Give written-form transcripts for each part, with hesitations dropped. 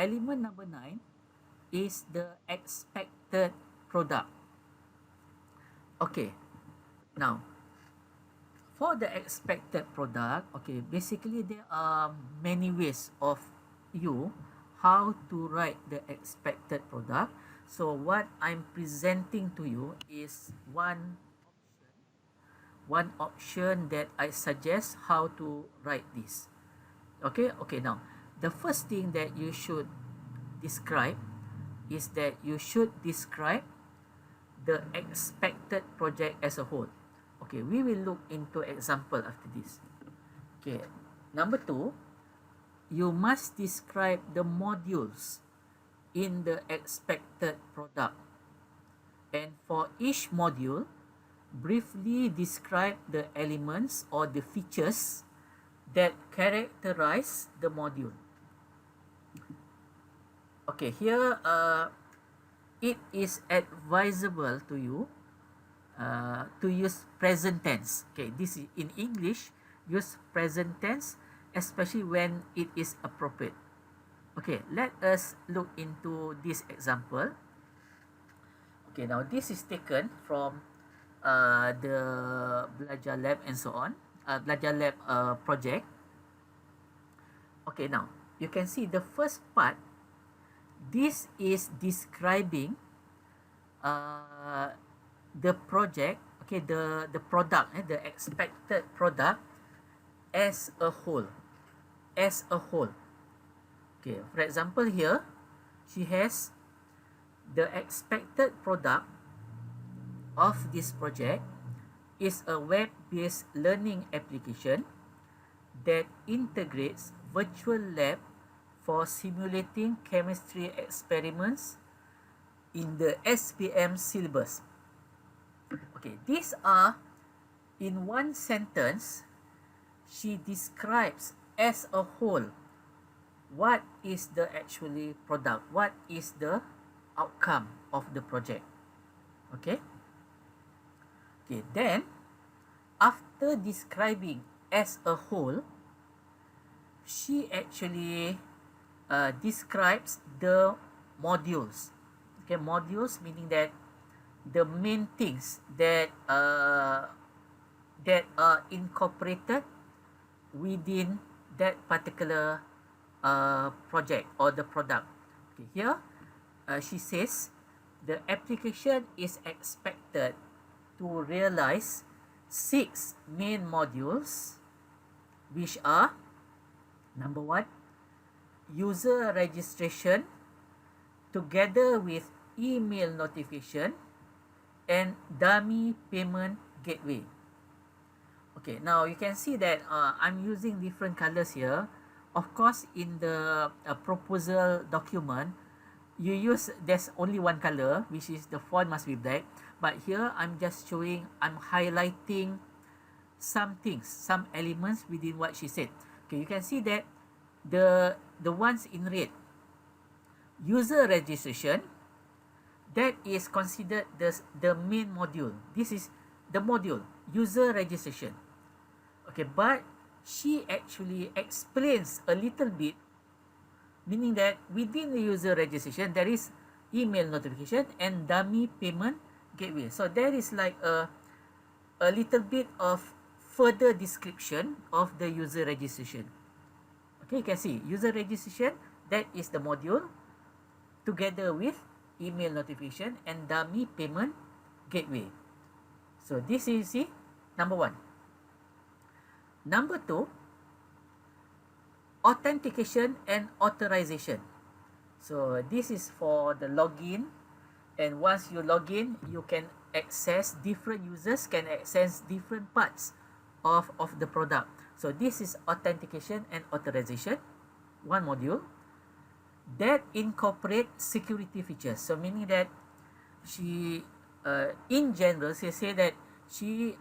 element number 9 is the expected product. Okay, now for the expected product, okay, basically there are many ways of you how to write the expected product. So what I'm presenting to you is one option that I suggest how to write this. Okay, now the first thing that you should describe is that you should describe the expected project as a whole. Okay, we will look into example after this. Okay, number 2, you must describe the modules in the expected product. And for each module, briefly describe the elements or the features that characterize the module. Okay, here it is advisable to you to use present tense. Okay, this is in English, use present tense, especially when it is appropriate. Okay, let us look into this example. Okay, now this is taken from the Belajar Lab and so on, Belajar Lab project. Okay, now you can see the first part. This is describing the project, okay, the product, the expected product as a whole. Okay, for example here, she has the expected product of this project is a web-based learning application that integrates virtual lab for simulating chemistry experiments in the SPM syllabus. Okay, these are, in one sentence, she describes as a whole what is the actually product, what is the outcome of the project. Okay, then after describing as a whole, she actually describes the modules. Okay, modules meaning that the main things that are incorporated within that particular project or the product. Okay, here she says the application is expected to realize 6 main modules, which are number 1, user registration together with email notification and dummy payment gateway. Okay, now you can see that I'm using different colors here. Of course, in the proposal document, there's only one color, which is the font must be black. But here I'm just showing, I'm highlighting some things, some elements within what she said. Okay, you can see that the ones in red, user registration, that is considered the main module. This is the module, user registration. Okay, but she actually explains a little bit, meaning that within the user registration, there is email notification and dummy payment gateway. So there is like a little bit of further description of the user registration. Okay, you can see user registration, that is the module, together with email notification and dummy payment gateway. So this is, see, number 1. Number 2, authentication and authorization. So this is for the login, and once you log in, you can access, different users can access different parts of the product. So this is authentication and authorization, one module that incorporate security features. So meaning that she in general, she say that she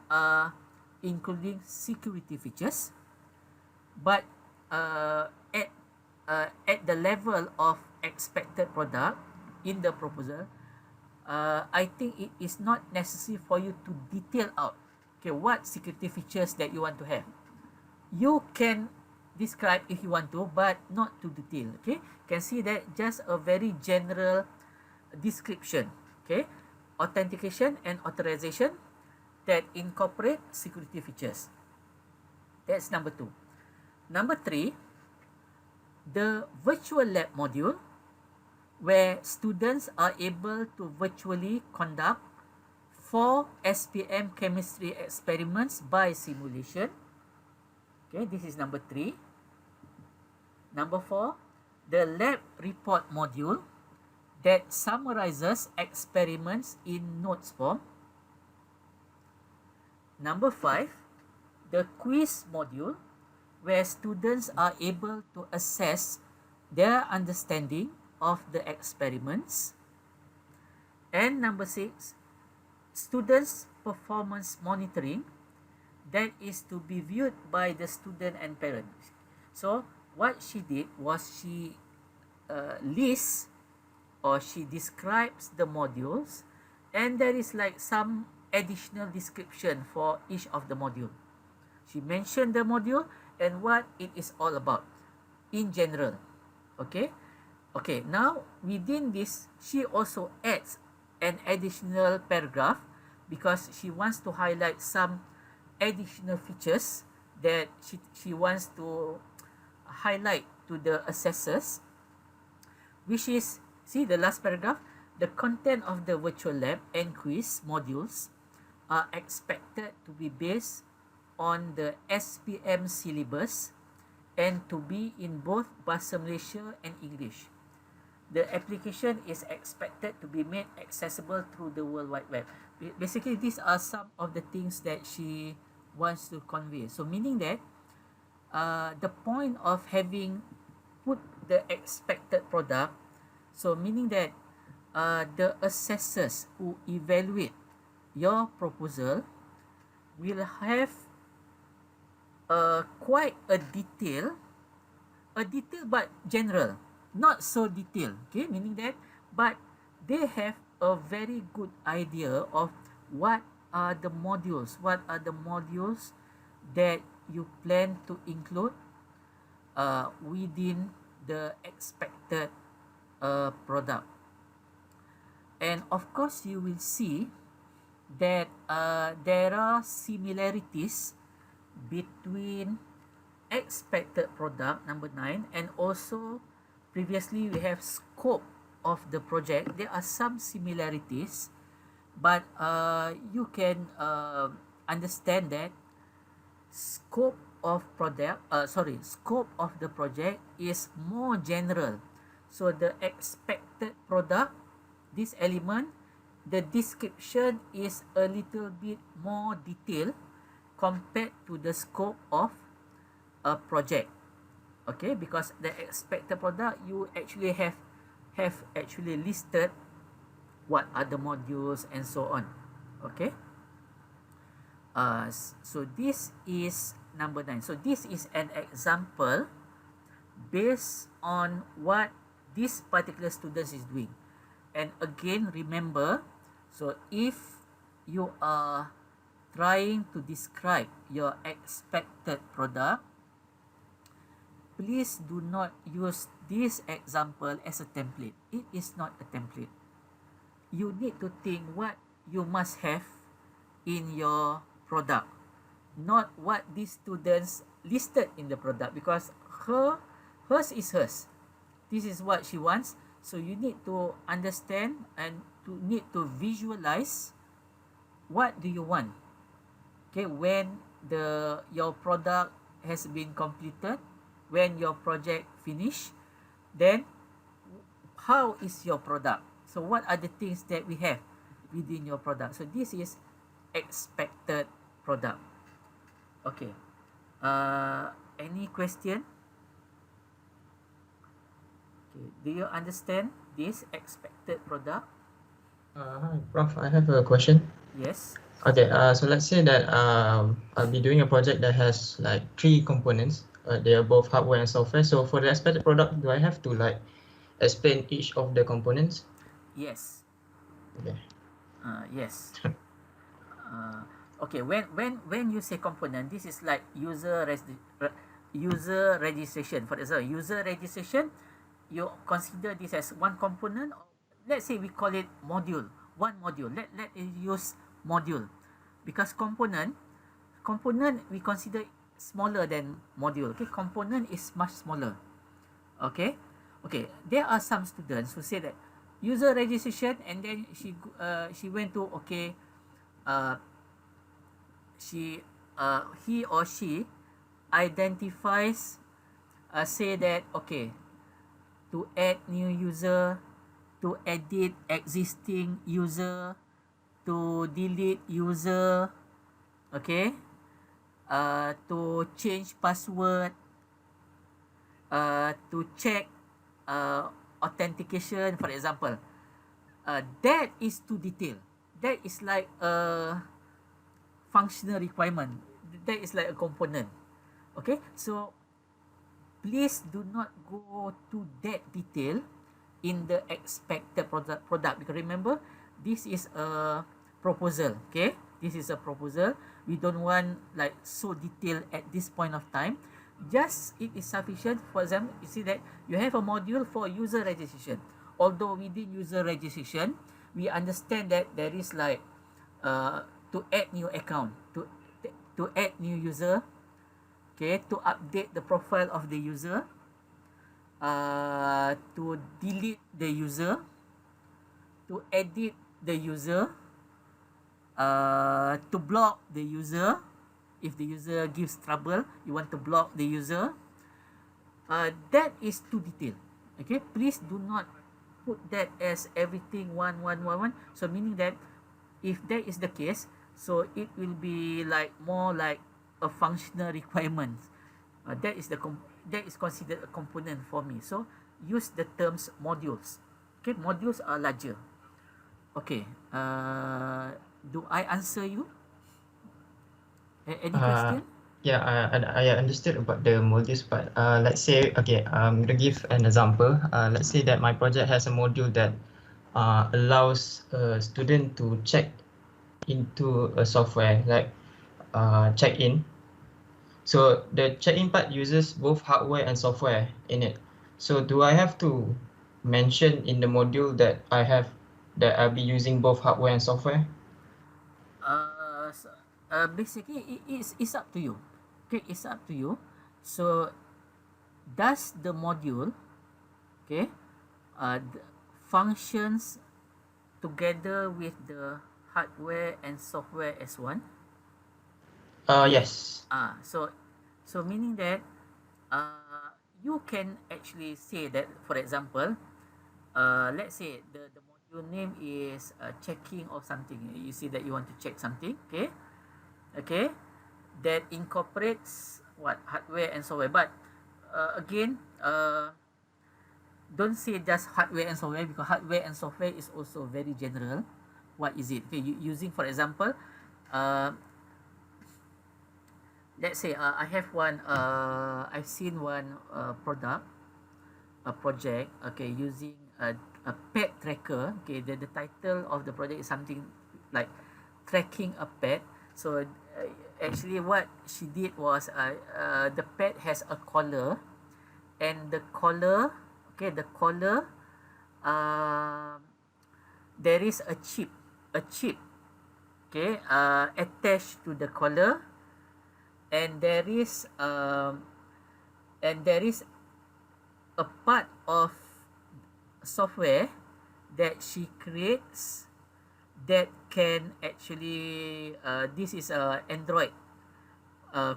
including security features, but at the level of expected product in the proposal, I think it is not necessary for you to detail out, okay, what security features that you want to have. You can describe if you want to, but not too detailed. Okay, can see that just a very general description. Okay, authentication and authorization that incorporate security features. That's number 2. Number 3, the virtual lab module, where students are able to virtually conduct 4 SPM chemistry experiments by simulation. Okay, this is number 3. Number 4, the lab report module that summarizes experiments in notes form. Number 5, the quiz module, where students are able to assess their understanding of the experiments. And number 6, students' performance monitoring, that is to be viewed by the student and parents. So what she did was she lists, or she describes the modules, and there is like some additional description for each of the module. She mentioned the module and what it is all about in general. Okay, now within this, she also adds an additional paragraph because she wants to highlight some additional features that she wants to highlight to the assessors, which is, see the last paragraph, the content of the virtual lab and quiz modules are expected to be based on the SPM syllabus and to be in both Bahasa Malaysia and English. The application is expected to be made accessible through the World Wide Web. Basically, these are some of the things that she wants to convey. So meaning that the point of having put the expected product, so meaning that the assessors who evaluate your proposal will have quite a detail but general, not so detailed. Okay, meaning that, but they have a very good idea of what are the modules that you plan to include within the expected product. And of course, you will see that there are similarities between expected product, number 9, and also previously we have scope of the project. There are some similarities, but you can understand that scope of the project is more general. So the expected product, this element, the description is a little bit more detailed compared to the scope of a project. Okay, because the expected product, you actually have actually listed what are the modules and so on. Okay, so this is number 9. So this is an example based on what this particular student is doing. And again, remember, so if you are trying to describe your expected product, please do not use this example as a template. It is not a template. You need to think what you must have in your product, not what these students listed in the product, because hers is hers. This is what she wants. So you need to understand and need to visualize what do you want. Okay, when your product has been completed, when your project finish, then how is your product? So what are the things that we have within your product? So this is expected product. Okay. Any question? Okay. Do you understand this expected product? Hi, Prof. I have a question. Yes. Okay, so let's say that I'll be doing a project that has like 3 components. They are both hardware and software. So for the expected product, do I have to like explain each of the components? Yes. Okay. Yes. Okay. When you say component, this is like user user registration. For example, user registration, you consider this as one component. Let's say we call it module, one module. Let it use module, because component we consider smaller than module. Okay, component is much smaller. Okay, okay. There are some students who say that user registration, and then she went to, okay, uh, she he or she identifies, say that, okay, to add new user, to edit existing user, to delete user, okay, to change password, to check authentication, for example. That is too detailed. That is like a functional requirement. That is like a component. Okay, so please do not go to that detail in the expected product, because remember, this is a proposal. Okay, this is a proposal. We don't want like so detailed at this point of time. Just it is sufficient. For example, you see that you have a module for user registration. Although within user registration, we understand that there is like to add new account, to add new user, okay, to update the profile of the user, to delete the user, to edit the user, to block the user. If the user gives trouble, you want to block the user. That is too detailed. Okay, please do not put that as everything one. So meaning that if that is the case, so it will be like more like a functional requirement. That is considered a component for me. So use the terms modules. Okay, modules are larger. Okay, do I answer you? Any question? Yeah, I understood about the modules, but let's say, okay, I'm gonna give an example. Let's say that my project has a module that allows a student to check into a software, like check-in. So the check-in part uses both hardware and software in it. So do I have to mention in the module that I'll be using both hardware and software? So, basically, it's up to you. Okay, it's up to you. So does the module, okay, functions together with the hardware and software as one? Okay. Yes. So meaning that you can actually say that, for example, let's say the module name is checking of something. You see that you want to check something, okay, that incorporates what, hardware and software. But again, don't say just hardware and software, because hardware and software is also very general. What is it? Okay, using, for example, uh, let's say I have one. I've seen one product, a project. Okay, using a pet tracker. Okay, the title of the project is something like tracking a pet. So actually, what she did was the pet has a collar, and the collar, okay, the collar, um, there is a chip, okay, attached to the collar, and there is a part of software that she creates that can actually this is a Android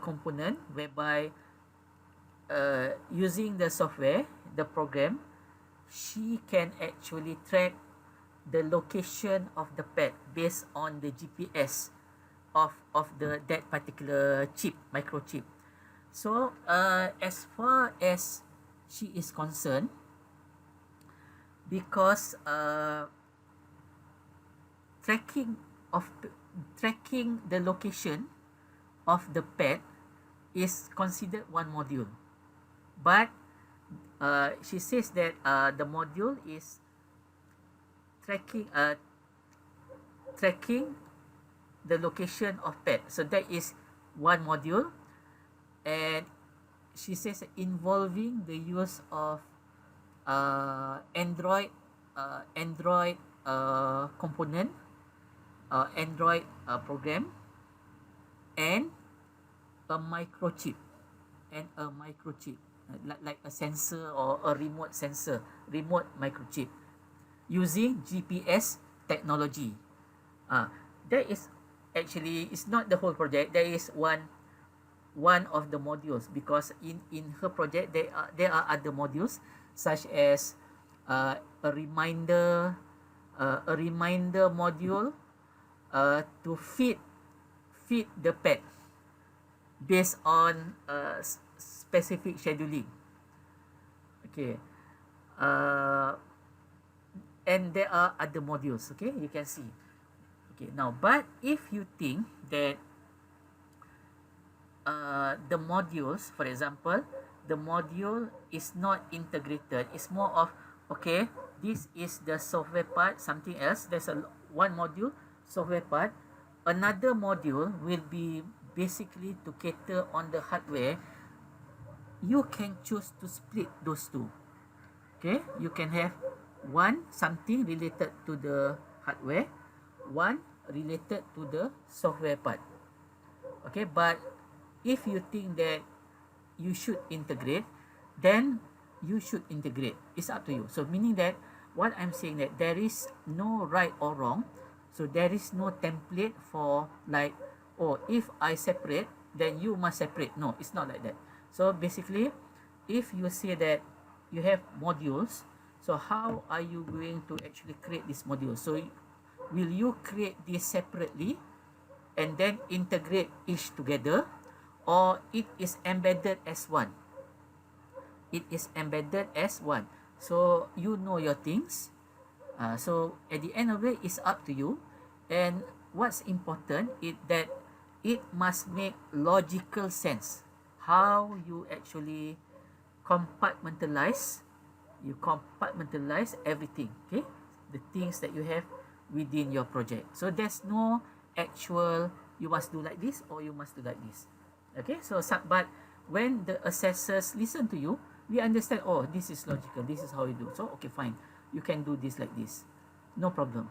component, whereby using the software, the program, she can actually track the location of the pet based on the GPS of that particular chip, microchip. So as far as she is concerned, because tracking tracking the location of the pet is considered one module, but she says that the module is tracking the location of pet. So that is one module, and she says involving the use of Android Android component, Android program, and a microchip like a sensor or a remote sensor, remote microchip using GPS technology. That is actually, it's not the whole project. There is one of the modules, because in her project there are other modules, such as a reminder module to feed the pet based on specific scheduling. Okay. uh, and there are other modules, okay, you can see. Okay, now, but if you think that the modules, for example, the module is not integrated, it's more of, okay, this is the software part, something else, there's one module software part, another module will be basically to cater on the hardware. You can choose to split those two. Okay, you can have one something related to the hardware, one related to the software part. Okay, but if you think that you should integrate, then you should integrate. It's up to you. So meaning that what I'm saying, that there is no right or wrong. So there is no template for like, oh, if I separate, then you must separate. No, it's not like that. So basically, if you say that you have modules, so how are you going to actually create this module? So will you create this separately and then integrate each together, or it is embedded as one? It is embedded as one. So you know your things. So at the end of it, it's up to you. And what's important is that it must make logical sense. How you actually compartmentalize everything, okay, the things that you have within your project. So there's no actual you must do like this or you must do like this. Okay, so but when the assessors listen to you, we understand, oh, this is logical, this is how you do. So okay, fine, you can do this like this, no problem.